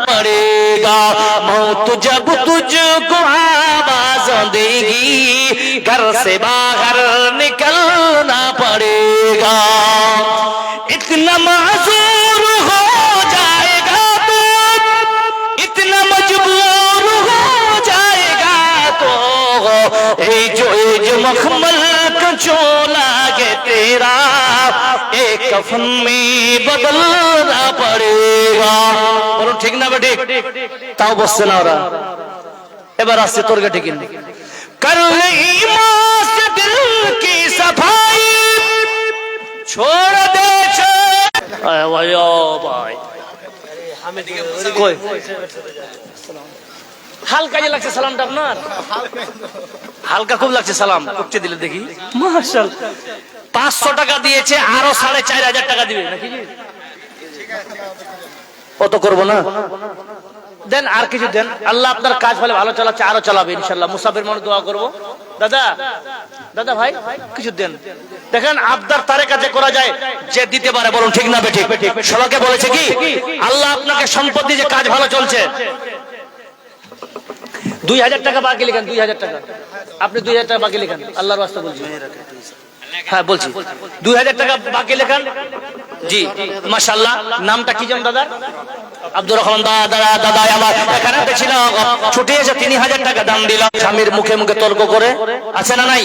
पड़ेगा मौत जब तुझको आवाज देगी घर से बाहर निकलना पड़ेगा इतना मासूर हो जाएगा तो इतना मजबूर हो जाएगा तो जो मखमल का चोला है तेरा एक कफन में बदलना पड़ेगा बोलो ठीक ना बेटे ताओ बसছে না ওরা এবার আসছে তোরকে ঠিক না कर ले ईमान से दिल की सफाई छोड़ दे भाई কই হালকা যে লাগছে সালামটা আপনার হালকা খুব লাগছে সালাম করতে দিলে দেখি মাশাআল্লাহ 500 টাকা দিয়েছে আরো 4500 টাকা দিবে নাকি কত করব না দেন আর কিছু দেন আল্লাহ আপনার কাজ ভালো ভালো চালাচ্ছে আরো চালাবে ইনশাআল্লাহ মুসাফির মানুষ দোয়া করব দাদা দাদা ভাই কিছু দেন দেখেন আবদার তারে কাছে করা যায় যে দিতে পারে বলুন ঠিক না বেঠিক সবাইকে বলেছে কি আল্লাহ আপনাকে সম্পদ দিয়ে যে কাজ ভালো চলছে 2000 টাকা বাকি লিখেন 2000 টাকা আপনি 2000 টাকা বাকি লিখেন আল্লাহর ওয়াস্তে বলছি হ্যাঁ বলছি 2000 টাকা বাকি লিখেন জি মাশাআল্লাহ নামটা কি জান দাদা আব্দুর রহমান দাদা দাদা আমার এখানে ছিল ছুটে এসে 3000 টাকা দাম দিল স্বামীর মুখে মুখে তর্ক করে আছে না নাই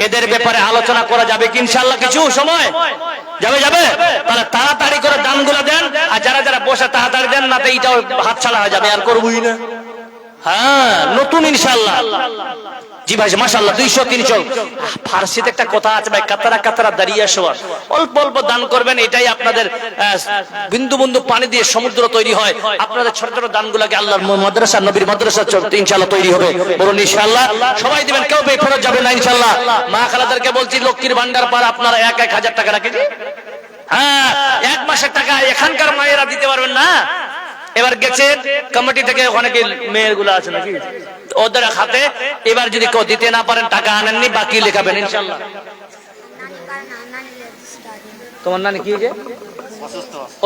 এদের ব্যাপারে আলোচনা করা যাবে কি ইনশাআল্লাহ কিছু সময় যাবে যাবে তাহলে তাড়াতাড়ি করে দামগুলো দেন আর যারা যারা বসে তাড়াতাড়ি দেন না তো এইটাও হাত ছাড়া হয়ে যাবে আর করবই না হ্যাঁ নতুন ইনশাআল্লাহ জি ভাই মাশাআল্লাহ 200 300 ফারসিতে একটা কথা আছে ভাই কাতারা কাতারা দাঁড়িয়ে শোয়া অল্প অল্প দান করবেন এটাই আপনাদের বিন্দু বিন্দু পানি দিয়ে সমুদ্র তৈরি হয় আপনাদের ছোট ছোট দানগুলোকে আল্লাহর মাদ্রাসা নবীর মাদ্রাসা ইনশাআল্লাহ তৈরি হবে বলুন ইনশাআল্লাহ সবাই দিবেন কেউ বেফরজ যাবে না ইনশাআল্লাহ মা খালাদেরকে বলছি লক্ষ্মীর ভান্ডার পার আপনারা 1000 টাকা রাখেন হ্যাঁ এক মাসের টাকা এখানকার মায়েরা দিতে পারবেন না এবার গেছে কমিটি থেকে অনেকে মেয়েরগুলো আছে নাকি ওদের হাতে এবার যদি কেউ দিতে না পারেন টাকা আনেননি বাকি লেখাবেন ইনশাআল্লাহ তোমার নানি কি যে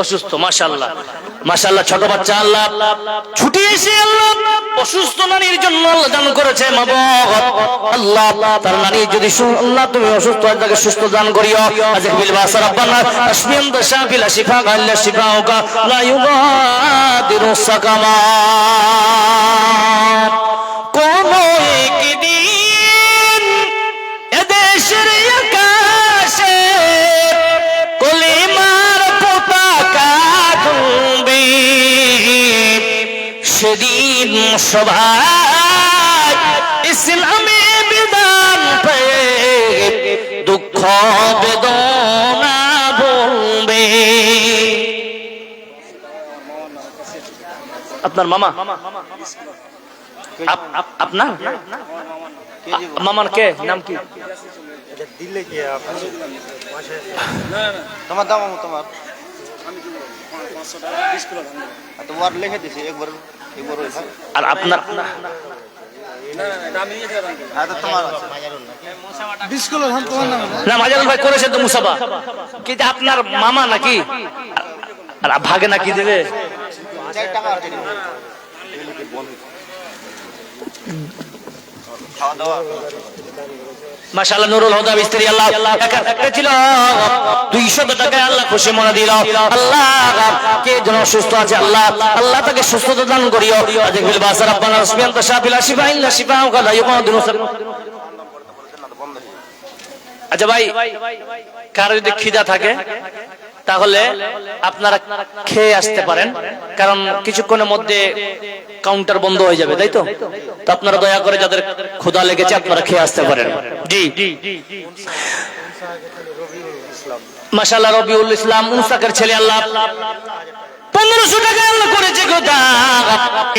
অসুস্থ মাশাআল্লাহ মাশাআল্লাহ ছোট বাচ্চা আল্লাহ ছুটি এসে আল্লাহ অসুস্থ নানির জন্য আল্লাহ দান করেছে মাবুদ আল্লাহ তার নানি যদি আল্লাহ তুমি অসুস্থ হয় তাকে সুস্থ দান করিও আজকে বিল বাসা রব্বানা তাসমিয়াম দাশাফিল শিফা আল্লাহ শিফাউকা লা ইউগাদিরু সাকামা কোন একদিন এদেশের আকাশে কলিমার পতাকা উড়বে সেদিন সবাই ইসলামে বিধান পেয়ে দুঃখ বেদনা বলবে আপনার মামা আপনার মামার কে নাম কি দিলে কি তোমার দাম তোমার তোমার লিখে দিছি একবার আর আপনার না মাজারুল ভাই করেছে তো মুসাফা কিন্তু আপনার মামা নাকি আর ভাগে নাকি দেবে মাশাআল্লাহ নুরুল হুদা মিস্ত্রি আল্লাহ একটা ছিল 200 টাকা আল্লাহ খুশি মনে দিল আল্লাহ কে যেন সুস্থ আছে আল্লাহ আল্লাহ তাকে সুস্থতা দান করিও আজকে বিল বাসা রব্বানা রাসমিয়ান তাশাফিল শিফা ইল্লা শিফাউ কালা ইউকাদিরু আচ্ছা ভাই কার যদি খিদা থাকে তাহলে আপনারা খেয়ে আসতে পারেন কারণ কিছুক্ষণের মধ্যে কাউন্টার বন্ধ হয়ে যাবে তাই তো আপনারা দয়া করে যাদের ক্ষুধা লেগেছে আপনারা খেয়ে আসতে পারেন জি মাশাআল্লাহ রবিউল ইসলাম উনসাকের ছেলে আল্লাহ 1500 টাকা আল্লাহ করেছে কথা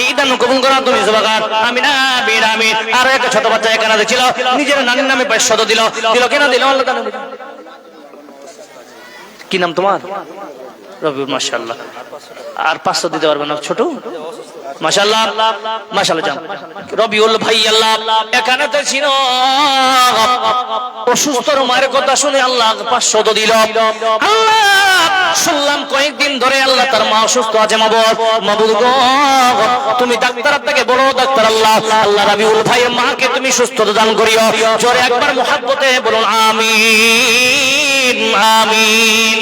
এই দান কবুল করা তুমি সুবহান আমিনা বিন আমিন আর একটা ছোট বাচ্চা এখানে ছিল নিজের নানির নামে 500 দিল কেন দিল আল্লাহ তাআলা কি নাম তোমার রবিউল মাশাআল্লাহ। আর 500 দিতে পারবেন না ছোট? মাশাআল্লাহ মাশাআল্লাহ জান রবিউল ভাই আল্লাহ এখানে তো ছিল অসুস্থ মায়ের কথা শুনে আল্লাহ 500 তো দিল। আল্লাহ শুনলাম কয়েকদিন ধরে আল্লাহ তার মা অসুস্থ আছে। মাবুদ গো তুমি ডাক্তার থেকে বড় ডাক্তার আল্লাহ, আল্লাহ রবিউল ভাইয়ের মাকে তুমি সুস্থতা দান করিও। জোরে একবার মুহাব্বতে বলুন আমিন আমিন।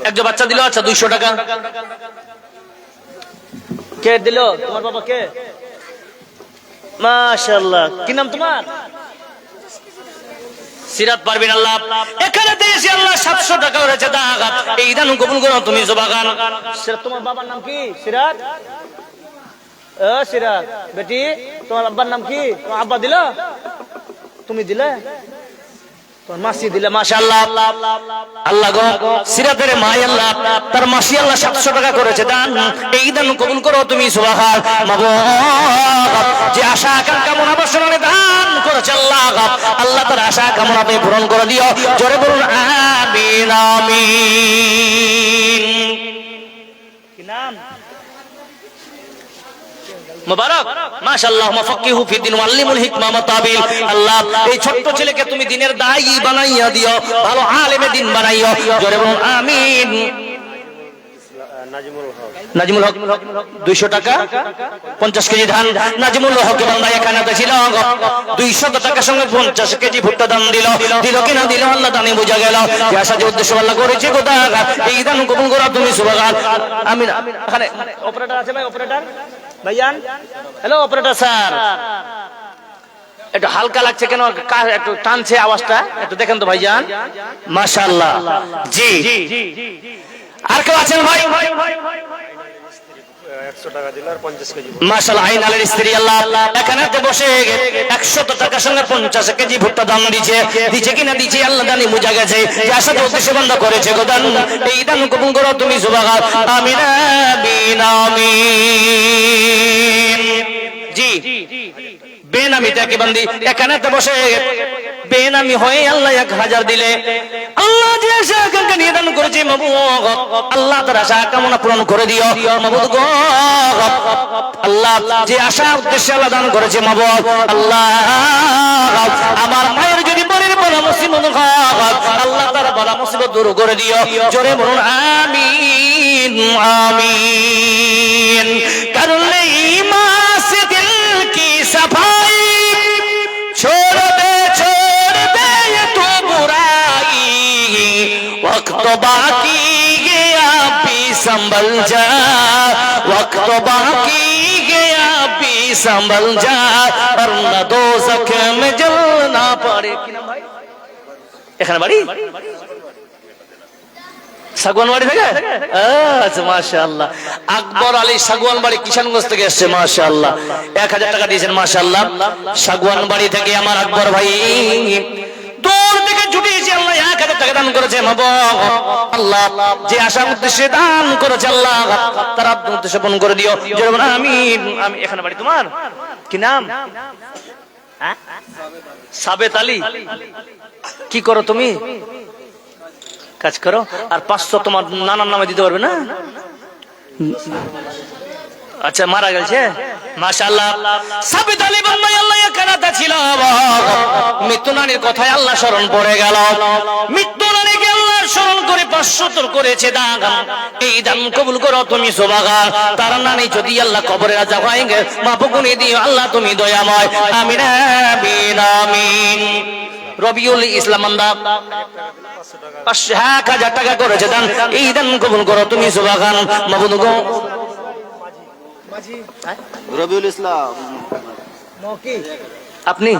একজন বাচ্চা দিল। আচ্ছা 200 টাকা কে দিল? তোমার বাবা কে? মাশাআল্লাহ। কি নাম তোমার? সিরাত পারবেন আল্লাহ এখানে দিয়েছি আল্লাহ 700 টাকা হয়েছে দাগ। এই দান কবুল করো তুমি জবাগান। সিরাত তোমার বাবার নাম কি? সিরাত সিরাত বেটি তোমার আব্বার নাম কি? তোমার আব্বা দিল? তুমি দিলে? তোমার মাসি দিলে? মাশাআল্লাহ। আল্লাহ গো সিরাতের মা আল্লাহ তার মাসি আল্লাহ 700 টাকা করেছে দান। এই দান কবুল করো তুমি সুবহান। মাবুদ যে আশা আকাঙ্ক্ষা মনে বসনে দান করেছে আল্লাহ, আল্লাহ তার আশা কামনা তুমি পূরণ করে দিও। জোরে বলুন আমিন আমিন। কি নাম? মুবারক মাশাআল্লাহ মুফাক্কিহু ফি দ্বীন ওয়াল্লিমুল হিকমা মাতাবিল। আল্লাহ এই ছোট্ট ছেলেকে তুমি দ্বীনের দায়ী বানাইয়া দিও, ভালো আলেমে দ্বীন বানাইও। জোরে বলুন আমিন। নাজিমুল হক 200 টাকা 50 কেজি ধান। নাজিমুল হক বান্দা এখানে ছিল 200 টাকার সঙ্গে 50 কেজি ভুট্টা দান দিল। দিল কিনা দিল আল্লাহ দানে বোঝা গেল। যে আশা যে উদ্দেশ্য আল্লাহ করেছে গোটা এই দান কবুল করো তুমি সুবহান। আমিন। এখানে অপারেটর আছে ভাই? অপারেটর ভাইয়ান, হ্যালো অপারেটর স্যার, একটু হালকা লাগছে কেন? একটু টানছে আওয়াজটা, একটু দেখেন তো ভাইজান। মাশাআল্লাহ। জি আর কেউ আছেন ভাই? 100 টাকা দিল আর 50 কেজি। মাশাআল্লাহ আইন আলের স্ত্রী আল্লাহ এখানে বসে 100 টাকার সঙ্গে 50 কেজি ভুট্টা দান দিয়েছে। দিছে কিনা দিছে আল্লাহ জানি বুঝা গেছে। যে আশা উদ্দেশ্য বান্দা করেছে গোদান এই দান কবুল করো তুমি সুবহান। আমিন আমিন আমিন। জি বেনামি তাকে বান্দি এখানে তো বসে বেনামি হয়ে আল্লাহ 1000 দিলে। আল্লাহ যে আশা আকাঙ্ক্ষা নিয়ে দান করেছে মাবুদ আল্লাহ তার আশা কামনা পূরণ করে দিও। মাবুদ গো আল্লাহ যে আশা উদ্দেশ্যে আল্লাহ দান করেছে মাবুদ আল্লাহ আমার মায়ের যদি বড়ের বড় মুসিবত হয় আল্লাহ তার বড় মুসিবত দূর করে দিও। জোরে বলুন আমিন আমিন। কারণ এই মাসে দিল কি सफाई छोड़ दे तू बुराई, वक्त बाकी गया भी संभल जा, वक्त बाकी गया भी संभल जा, वरना दोज़ख में जलना पड़े। এখানে বাড়ি সাগুয়ানবাড়ি থেকে? আচ্ছা মাশাআল্লাহ। আকবর আলী সাগুয়ানবাড়ি কিষানগঞ্জ থেকে এসেছে মাশাআল্লাহ। 1000 টাকা দিয়েছেন মাশাআল্লাহ। সাগুয়ানবাড়ি থেকে আমার আকবর ভাই দূর থেকে ছুটে এসে আল্লাহ 1000 টাকা দান করেছে মাবুদ আল্লাহ যে আশা উদ্দেশ্যে দান করেছে আল্লাহ তার উদ্দেশ্য পূরণ করে দিও। যেমন আমিন। আমি এখানে বাড়ি তোমার কি নাম? সাবেত আলী। কি করো তুমি? কাজ করো। আর 500 তোমার নানার নামে দিতে পারবে না? আচ্ছা মারা গেছে মাশাআল্লাহ। সাবিত আলী বান্দা আল্লাহ একারাতে ছিল। মৃত্যু নারীর কথায় আল্লাহ স্মরণ পড়ে গেল। মৃত্যু নারীকে আল্লাহ স্মরণ করে 500 করেছে দান। এই দান কবুল করো তুমি সুবহান। তার নানি যদি আল্লাহ কবরে রাজা হয় মাফ করে দিও আল্লাহ তুমি দয়াময়। আমিন আমিন আমিন। রবিউল ইসলাম বান্দা 1000 টাকা করেছে দান। এই দান কবুল করো তুমি সুবহান। মাবুদ গো রবিউল ইসলাম মকি আপনি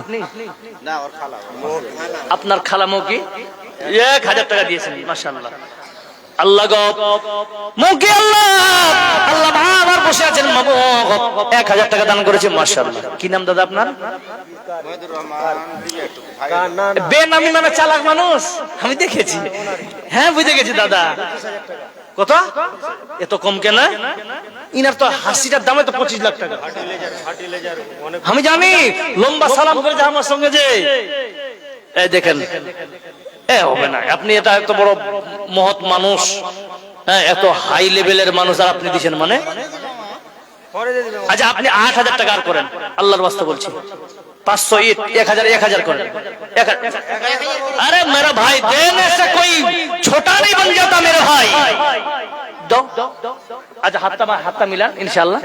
না ওর খালা আপনার খালা মকি 1000 টাকা দিয়েছেন মাশাআল্লাহ। আল্লাহ গো মকি আল্লাহ আল্লাহ আমার বসে আছেন মাবুদ 1000 টাকা দান করেছে মাশাআল্লাহ। কি নাম দাদা আপনার? মহিদুর রহমান। বেনামি মানে চালাক মানুষ আমি দেখেছি। হ্যাঁ বুঝে গেছি দাদা। কত এত কম কেন? ইনার তো হাসিটার দামে তো 25 লাখ টাকা। আমি জানি লম্বা সালাম করে আমার সঙ্গে যে এই দেখেন হবে না, আপনি এটা এত বড় মহৎ মানুষ, হ্যাঁ এত হাই লেভেলের মানুষ, আর আপনি দিচ্ছেন মানে। আচ্ছা আপনি 8,000 টাকা আর করেন, আল্লাহর ওয়াস্তে বলছি। 500 ইট, 1,000 করেন। अरे मेरा भाई देने से कोई छोटा नहीं बन जाता मेरे भाई। दो अच्छा हाथটা মিলান ইনশাআল্লাহ।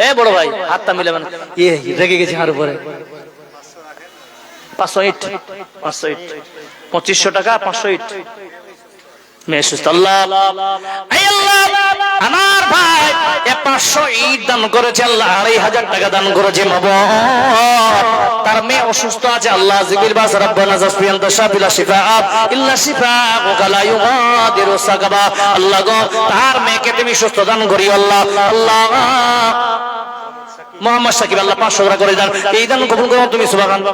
এ বড় ভাই হাতটা মিলাবেন, রেগে গেছে আমার উপরে। 500 ইট 2500 টাকা 500 ইট আমার ভাই 500 ইট দান করেছে আল্লাহ, 2,500 টাকা দান করেছে। তার মেয়ে অসুস্থ আছে, আল্লাহ জিবিল বাস রব্বানা জাসফিয়ান তাশাবিলা শিফাআত ইল্লা শিফাআকা লা ইউগাদিরু সাকাবা। আল্লাহ গো তার মেয়েকে তুমি সুস্থ দান করিও আল্লাহ। আল্লাহ মোহাম্মদ সাকিব আল্লাহ 500 টাকা করে দান, এই দান কবুল করো তুমি সুবহানাল্লাহ।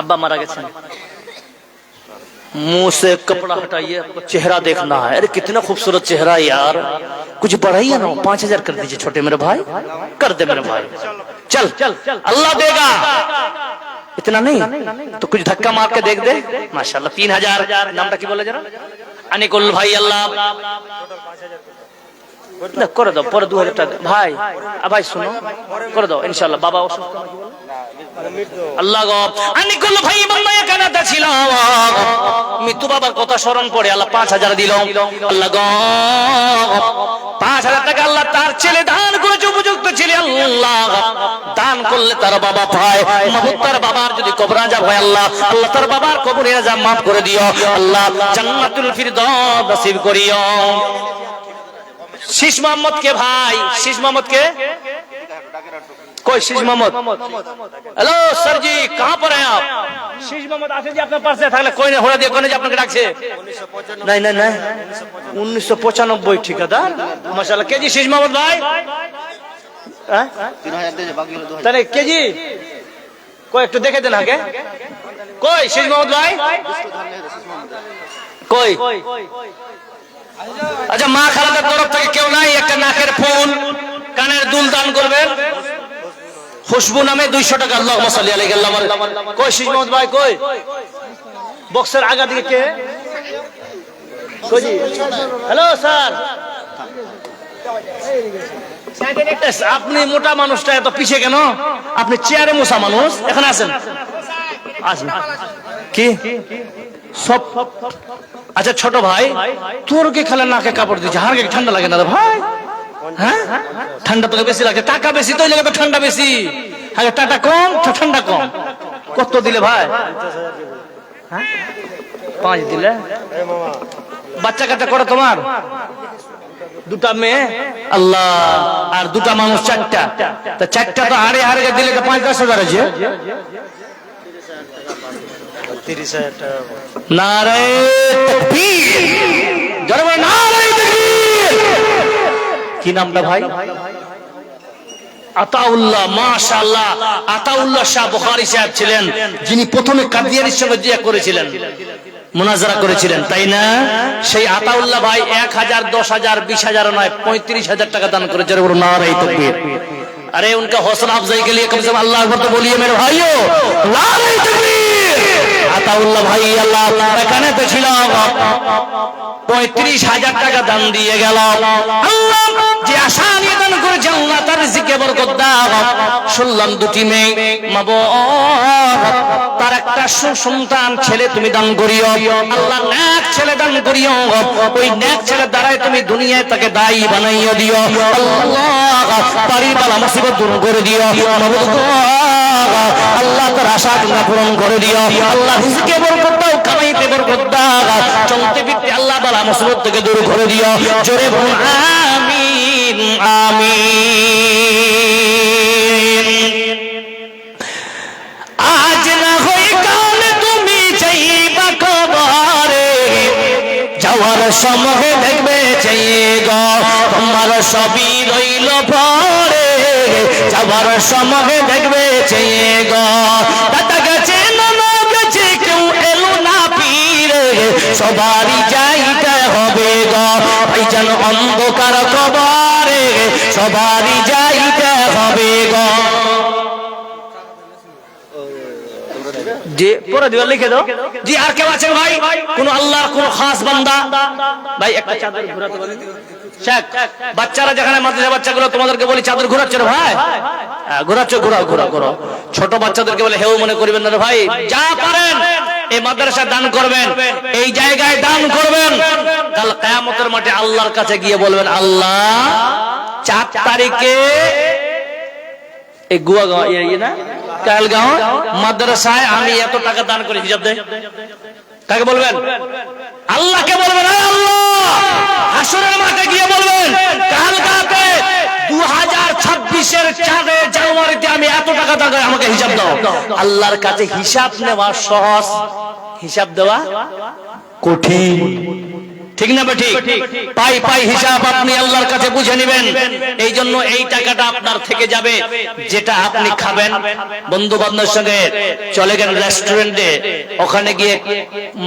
अब्बा मारा गया, मुंह से कपड़ा हटाइए, आपको चेहरा देखना है। अरे कितना खूबसूरत चेहरा है यार, कुछ बढ़ाइए ना, 5,000 कर दीजिए छोटे मेरे भाई, कर दे मेरे भाई। चल अल्लाह देगा, इतना नहीं तो कुछ धक्का मार के देख दे। माशाल्लाह 3,000। नामটা কি বলে जरा? अनिकुल भाई अल्लाह করে দাও, পরে 2,000 টাকা ভাই। ভাই শুনো করে দাও ইনশাআল্লাহ। বাবা অসুস্থ আল্লাহ গো আনিকুল ভাই বাংলায় কানাডা ছিল, মৃত্যু বাবার কথা স্মরণ করে আল্লাহ 5,000 দিল। আল্লাহ গো 5,000 টাকা আল্লাহ তার ছেলে দান করেছে, উপযুক্ত ছেলে আল্লাহ দান করলে তার বাবা পায়। মাহবুব তার বাবার যদি কবর আযাব হয় আল্লাহ তার বাবার কবরের আযাব maaf করে দিও আল্লাহ, জান্নাতুল ফিরদাউস নসিব করিও। शीश मोहम्मद के भाई, शीश मोहम्मद के कोई शीश मोहम्मद, हेलो सर जी कहां पर हैं आप? शीश मोहम्मद आसे जी আপনার পাশে থাকলে কই না হোড়া দিয়ে কোনে যে আপনাকে ডাকছে। नहीं 1995 ঠিকাদার মাশাআল্লাহ। কেজি शीश मोहम्मद भाई, হ্যাঁ 3,000 দিয়ে বাকি হলো 2,000। তাহলে কেজি কই একটু দেখে দেন আগে, কই शीश मोहम्मद भाई কই? আচ্ছা মা খালাদের তরফ থেকে কেউ নাই? একটা নাকের ফুল কানের দুল দান করবেন, খুশবু নামে 200 টাকা। আল্লাহুম্মা সাল্লি আলাইহি আল্লাহ। কই शीश मोहम्मद ভাই কই? বক্সের আগা দিকে কে? কই জি? হ্যালো স্যার, আপনি মোটা মানুষটা এত পিছে কেন? আপনি চেয়ারে মোছা মানুষ, এখানে আছেন আসেন। কি সব আচ্ছা ছোট ভাই তোর কে খেলা নাকে কাপড় দিচ্ছে, হার ঠান্ডা লাগে না রে ভাই? হ্যাঁ ঠান্ডা তোকে বেশি লাগে, টাকা বেশি তো লাগে তো ঠান্ডা বেশি। হ্যাঁ টাকা কম তো ঠান্ডা কম। কত দিলে ভাই? 5 দিলে। বাচ্চা কাচ্চা করো তোমার? 2টা মেয়ে আল্লাহ, আর 2টা মানুষ 4টা, তা 4টা তো হারে হারে দিলে তো 5-10 হাজার আছে। 30,000 টাকা। নারে তাকবীর, জোরে নারে তাকবীর। কি নামটা ভাই? আতাউল্লাহ। মাশাআল্লাহ, আতাউল্লাহ শাহ বুখারী সাহেব ছিলেন যিনি প্রথমে কাদিয়ানীর সঙ্গে জিয়া করেছিলেন, মুনাজারা করেছিলেন, তাই না? সেই আতাউল্লাহ ভাই 1,000 10,000 20,000 নয় 35,000 টাকা দান করেছে। জোরে নারে তাকবীর। अरे उनका हौसला अफजाई के लिए कम से कम अल्लाह अकबर तो बोलिए मेरे भाइयों, नारे तकबीर। আতাউল্লাহ ভাই আল্লাহ এখানে তো ছিল, 35,000 টাকা দান দিয়ে গেল। আল্লাহ যে আশা নিয়ে দান করেছে আল্লাহ তার রিজিকে বরকত দাও। শুনলাম 2টি মেয়ে তার একটা সুসন্তান ছেলে তুমি দান করিও আল্লাহ, নেক ছেলে দান করিও, ওই নেক ছেলে দ্বারাই তুমি দুনিয়ায় তাকে দায়ী বানাইয়া দিও আল্লাহ, বাড়ির বালা মুসিবত দূর করে দিও আল্লাহ, তার আশা তোমরা পূরণ করে দিও আল্লাহ, রিজিকে বরকত দাও, কামাইতে বরকত দাও, চলতে ফিরতে আল্লাহ বালা মুসিবত থেকে দূর করে দিও। জোরে বলুন আমিন আমিন। আজ না হয় কাল তুমি যাইবা কবরে, যাওয়ার সময় দেখবে চাইগো তোমার সবই রইল পরে, যাওয়ার সময় দেখবে চাইগো। দাদা গেছে নানা গেছে কেউ এলো না পীরে, সবারই যাইতে হবে গো ভাইজান অন্ধকার কবরে, সবারই যাইতে হবে গো। জি পরে দিও, লিখে দাও। জি আর কেউ আছেন ভাই, কোন আল্লাহর কোন খাস বান্দা? ভাই একটা চাদর ঘোরাতে বলেন। শেখ, বাচ্চারা যেখানে মাদ্রাসা বাচ্চাগুলো তোমাদেরকে বলি চাদর ঘোরাচ্ছ রে ভাই, ঘোরাচ্ছ, ঘোরাও ঘোরাও ঘোরাও। ছোট বাচ্চাদেরকে বলে হেউ মনে করবেন না রে ভাই, যা পারেন এই মাদ্রাসা দান করবেন, এই জায়গায় দান করবেন। কাল কিয়ামতের মাঠে আল্লাহর কাছে গিয়ে বলবেন, আল্লাহ 4 তারিখে এই গুয়াগাঁও না কালগাঁও মাদ্রাসায় আমি এত টাকা দান করে, হিসাব দেয়। কাকে বলবেন? আল্লাহকে বলবেন। আল্লাহ হাসরের মাঠে গিয়ে বলবেন, কালগাতে 2026 জানুয়ারিতে আমি এত টাকা দান করে, আমাকে হিসাব দাও। আল্লাহর কাছে হিসাব নেওয়া সহজ, হিসাব দেওয়া কঠিন, ঠিক না ঠিক? পাই পাই হিসাব আপনি আল্লাহর কাছে বুঝে নেবেন। এই জন্য এই টাকাটা আপনার থেকে যাবে, যেটা আপনি খাবেন। বন্ধু বান্ধবের সঙ্গে চলে গেলেন রেস্টুরেন্টে, ওখানে গিয়ে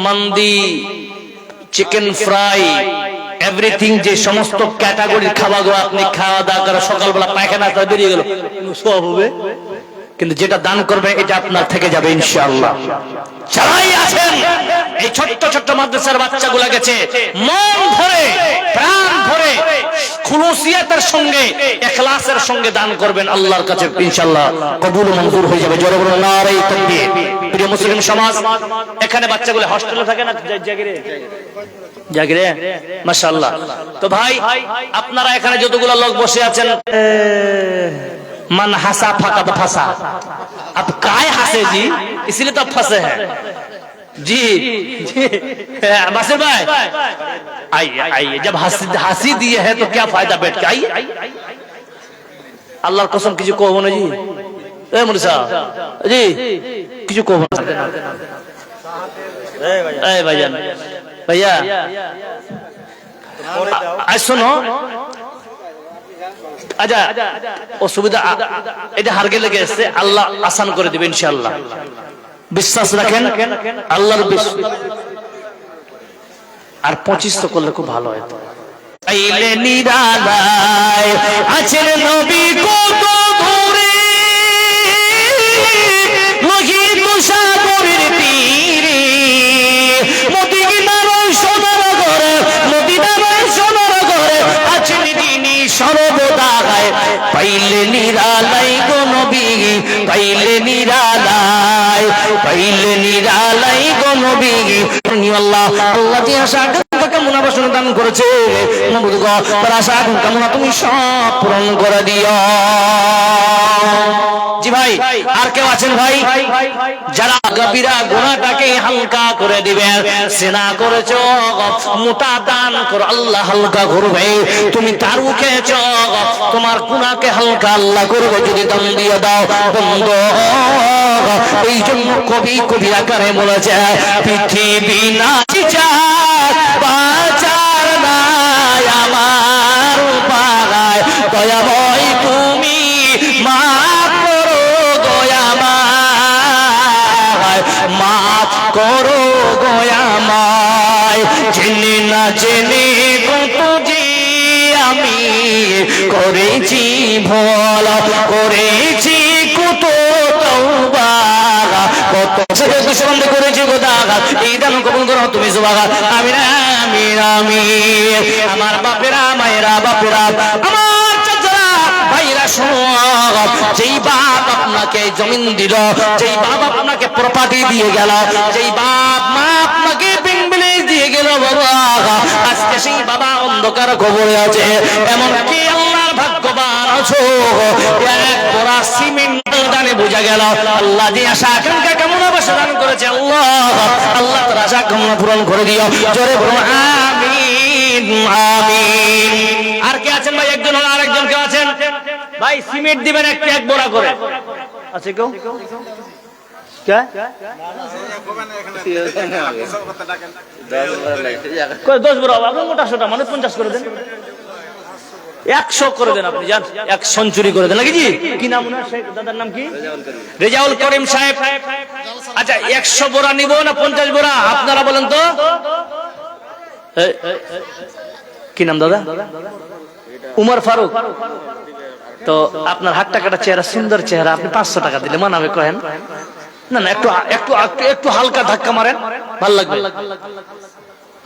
মান্দি, চিকেন ফ্রাই, এভরিথিং, যে সমস্ত ক্যাটাগরির খাবারগুলো আপনি খাওয়া দাওয়া করে সকালবেলা পায়খানা বেরিয়ে গেল, সব হবে। কিন্তু যেটা দান করবে এটা আপনার থেকে যাবে ইনশাআল্লাহ। যারাই আছেন এই ছোট্ট ছোট্ট মাদ্রাসার বাচ্চাগুলো গেছে, মন ভরে প্রাণ ভরে খুলুসিয়াতের সঙ্গে ইখলাসের সঙ্গে দান করবেন, আল্লাহর কাছে ইনশাআল্লাহ কবুল মঞ্জুর হয়ে যাবে। জোরে বলুন নারে তাকবীর। প্রিয় মুসলিম সমাজ, এখানে বাচ্চাগুলো হোস্টেলে থাকে না জাগিরে জাগিরে, মাশাআল্লাহ। তো ভাই আপনারা এখানে যতগুলো লোক বসে আছেন, मन हंसा फकत फंसा, अब काय हंसे जी, इसलिए तो फंसे हैं जी। बासिर भाई आइए आइए, जब हंसी दिए है तो क्या फायदा, बैठ के आइए। अल्लाहर कसम किसी को ना जी, ए मुल्ला साहब जी किसी को ना, ए भाईजान भैया आज सुनो, আচ্ছা অসুবিধা এটা হার গেলে গেছে, আল্লাহ আসান করে দিবেন ইনশাআল্লাহ। বিশ্বাস রাখেন আল্লাহর বিশ্বাস। আর 25 তো করলে খুব ভালো হয়। আইলে নিরালায় আছেন নবী কত ধরে, লোহিত সাগরের তীরে, মদিনার সোনার ঘরে, মদিনার সোনার ঘরে আছেন তিনি সর্বদা। পাইলে নিরালাই গো নবী, পাইলে নিরালাই, পাইলে নিরালাই গো নবী। আল্লাহ আল্লাহ যে আশা কামনা বাসনা দান করেছে, মাবুদ গো তার আশা কামনা তুমি সব পূরণ করে দিও। জি ভাই আর কেউ আছেন ভাই যারা গভীরা গুনাহটাকে হালকা করে দিবেন? সিনা করেছো মোটা দান করো, আল্লাহ হালকা করবে। তুমি তারু খেয়েছো, তোমার গুনাহকে হালকা আল্লাহ করবে যদি দান দিয়ে দাও। বন্ধু এই জন্য কবি কবি আকারে বলেছে, পৃথিবী না বাঁচার নাই আমার পাড়ায়, দয়াময় তুমি মাফ করো, দয়াময় মাফ করো দয়াময়। জেনে না জেনে কত যে আমি করেছি ভুল, করেছি কত তওবা, কত দুশমন করেছি গোদাঘাত, এই দান কবুল করো তুমি সুবহান। আমিন আমিন আমিন। আমার বাপেরা মায়েরা বাপেরা, আমার চাচারা ভাইরা শোনো, যেই বাপ আপনাকে জমিন দিল, যেই বাপ আপনাকে প্রপার্টি দিয়ে গেল, যেই বাপ মা আপনাকে বেঙ্গলে দিয়ে গেল বাবা, আজকে সেই বাবা অন্ধকার কবরে আছে। এমন কি আল্লাহর ভাগ্যবান আছো, এক পোড়া সিমেন্ট দানে বোঝা গেল আল্লাহ যে আশা আকাঙ্ক্ষা কামনা বাসা দান করেছে, আল্লাহ আল্লাহ তার আশা কামনা পূরণ করে দিও। জোরে বলুন আমিন আমিন। আর কে আছেন ভাই? একজন আর একজন কে আছেন ভাই? সিমেন্ট দিবেন এক বোরা করে, আছে কেউ? কে 10 বোরা? আপনার মোটা সোটা মানে 50 করে দেন, 100 করে দেন, আপনি যান 1 সেঞ্চুরি করে দেন নাকি জি? কি নাম ওনার? দাদার নাম কি? রেজাউল করিম সাহেব। আচ্ছা 100 বোরা নিব না 50 বোরা আপনারা বলেন তো? কি নাম দাদা? উমর ফারুক। তো আপনার হাত টাকাটা চেহারা সুন্দর চেহারা, আপনি 500 টাকা দিলে মানাবে কহেন? না না, একটু একটু একটু হালকা ধাক্কা মারেন, ভালো লাগবে।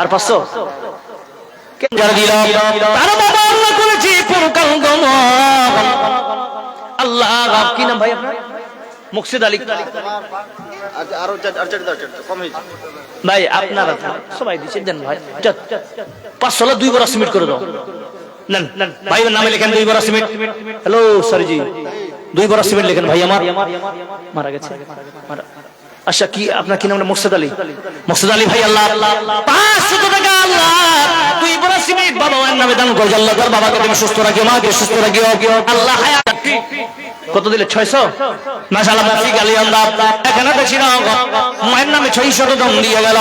আর 500 যারা দিলাম তারা বাবা আল্লাহ করেছে পরকাল গমন। আল্লাহ কি নাম ভাই আপনার? মুকসিদ আলী আরো কম হয়েছে ভাই। আপনারা সবাই দিচ্ছেন, দেন ভাই। 500 2 বড় সিমেন্ট করে দাও। নেন নেন ভাই, নামে লেখেন 2 বড় সিমেন্ট। হ্যালো স্যারজি, 2 বড় সিমেন্ট লেখেন ভাই। আমার মারা গেছে। আচ্ছা, কি আপনার কি নাম? মুকসিদ আলী। মুকসিদ আলী ভাই, আল্লাহ 500 টাকা আল্লাহ 2 বড় সিমেন্ট বাবা ওর নামে দান করে। আল্লাহ তার বাবাকে তুমি সুস্থ রাখিও, মাকে সুস্থ রাখিও। আল্লাহ হায়াত কত দিলে? 600 মাশাআল্লাহ। মুফতি আলী আল্লাহ এখানে দেখছি না, মায়ের নামে 600 দাম দিয়ে গেল।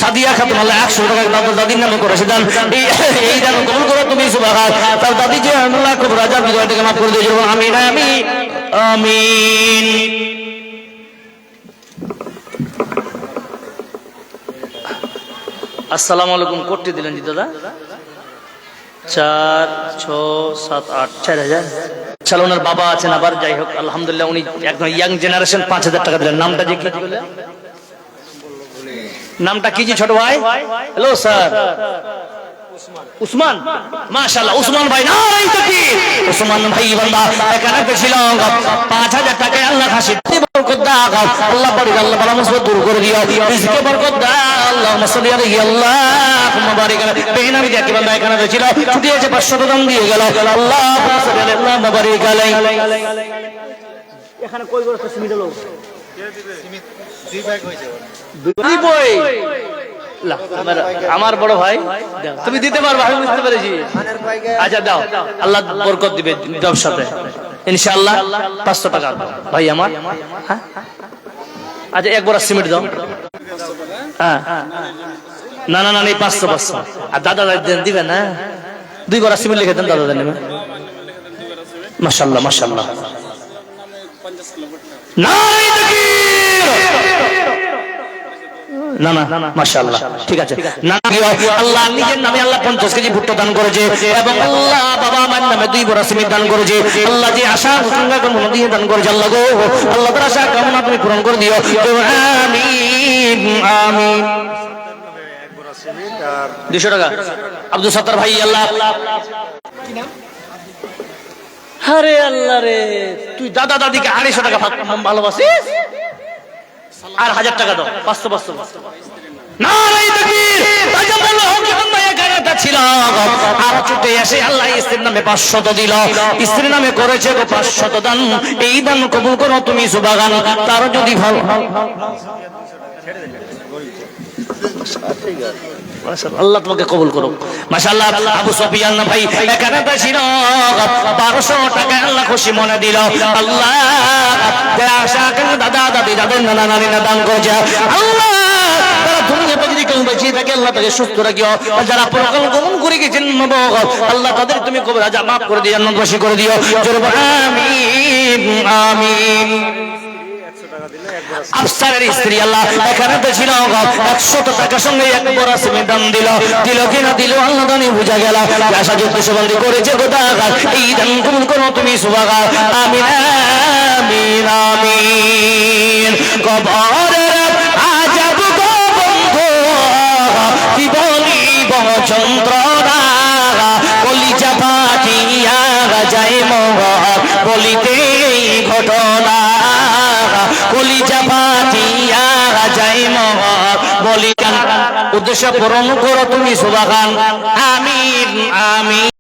সাদিয়া খাতুন আল্লাহ 100 টাকা দাদির নামে করেছে দান। এই দান কবুল করো তুমি সুবহান। তার দাদি যে আল্লাহ কবর আজাব হৃদয় থেকে মাফ করে দিও। আমিন আমিন আমিন। আসসালামু আলাইকুম। কোটি দিলেন জি দাদা? 4 6 7 8 4000। চলো, ওনার বাবা আছেন আবার, যাই হোক আলহামদুলিল্লাহ উনি একদম ইয়াং জেনারেশন 5000 টাকা দিলেন। নামটা যে কি বলে? নামটা কি জি ছোট ভাই? Hello sir, Usman. মাশাআল্লাহ উসমান ভাই, নারাই তাকবীর। উসমান ভাই বান্দা এখানে পেছিল 5000 টাকা আল্লাহ হাসি বরকত দাও। আল্লাহ বাড়ি আল্লাহ বালা মুসিবত দূর করে দিও, রিজকে বরকত দাও। আল্লাহুম্মা সাল্লি আলাইহি আল্লাহুম্মা বারিক আলাইহি। বেনামি দেখি বান্দা এখানে পেছিল, ছুটি এসে 500 দাম দিয়ে গেল। আল্লাহুম্মা সাল্লি আলাইহি আল্লাহুম্মা বারিক আলাইহি। এখানে কই বড় সিমিট হলো? কে দিবে সিমিট? 2 ব্যাগ হইছে। 2 বই আমার বড় ভাই, তুমি দিতে পারবে, আমি বুঝতে পেরেছি। আচ্ছা দাও, আল্লাহ বরকত দিবে ব্যবসাতে ইনশাআল্লাহ। 500 টাকা ভাই আমার। হ্যাঁ আচ্ছা, এক বড় সিমেন্ট দাও। হ্যাঁ না না না, 500 আর দাদা দিবেন না? 2 বড় সিমেন্ট লিখে দেন দাদা নেবে। মাশাআল্লাহ মাশাআল্লাহ। না না মাশাআল্লাহ, ঠিক আছে। না আল্লাহ নিজের নামে আল্লাহ 50 কেজি ভুট্টা দান করেছে, এবং আল্লাহ বাবা আমার নামে 2 বড় সিমেন্ট দান করেছে। আল্লাহ যে আশা আকাঙ্ক্ষা কামনা দিয়ে দান করেছে, আল্লাহ গো আল্লাহ তার আশা কামনা তুমি পূরণ করে দিও। আমিন আমিন। 200 টাকা আব্দুল সত্তার ভাই। আল্লাহ কি নাম? আরে আল্লাহ রে, তুই দাদা দাদিকে 250 টাকা ভালোবাসিস, আর 1000 টাকা দাও। 500 নারায়ে তাকবীর। রাজা বলল কি বান্দা এখানে ছিল, আর ছুটে এসে আল্লাহ স্ত্রীর নামে 500 দিল। স্ত্রীর নামে করেছে 500 দান। এই দান কবুল করো তুমি সুবহান। তার যদি ভালো আল্লাহ তোমাকে কবুল করুক। মাশাআল্লাহ। আবু সুফিয়ান ভাই এখানে ছিল, 1200 টাকা আল্লাহ খুশি মনে দিল। আল্লাহ আশা কেন দাদা দাদি যাদের নানা নানি দান করেছে, আল্লাহ তারা দুনিয়াতে যদি কেউ বেঁচে থাকে আল্লাহ তাকে সুস্থ রাখিও। যারা পরকাল গমন করে গেছেন আল্লাহ তাদের তুমি কবর আযাব মাফ করে দিও, জান্নাতবাসী করে দিও। আমিন আমিন। আফসারের স্ত্রী আল্লাহ এখানে তো ছিল, 100 টাকার সঙ্গে 1 বড় সিমেন্ট দান দিল। দিল কিনা দিল আল্লাহ দানি বুঝা গেল। আশা যুদ্ধ সবন্দি করেছে গোটা, এই দান কবুল করো তুমি সুবহান। আমিন আমিন আমিন। কবরের আযাব গো বন্ধু কি বলিব যন্ত্রণা, কলিজা ফাটিয়া যায় মোর বলিতে ঘটনা, কলিজা ফাটিয়া যায় মোর বলি। উদ্দেশ্য পূরণ করো তুমি সুবহান। আমিন আমিন।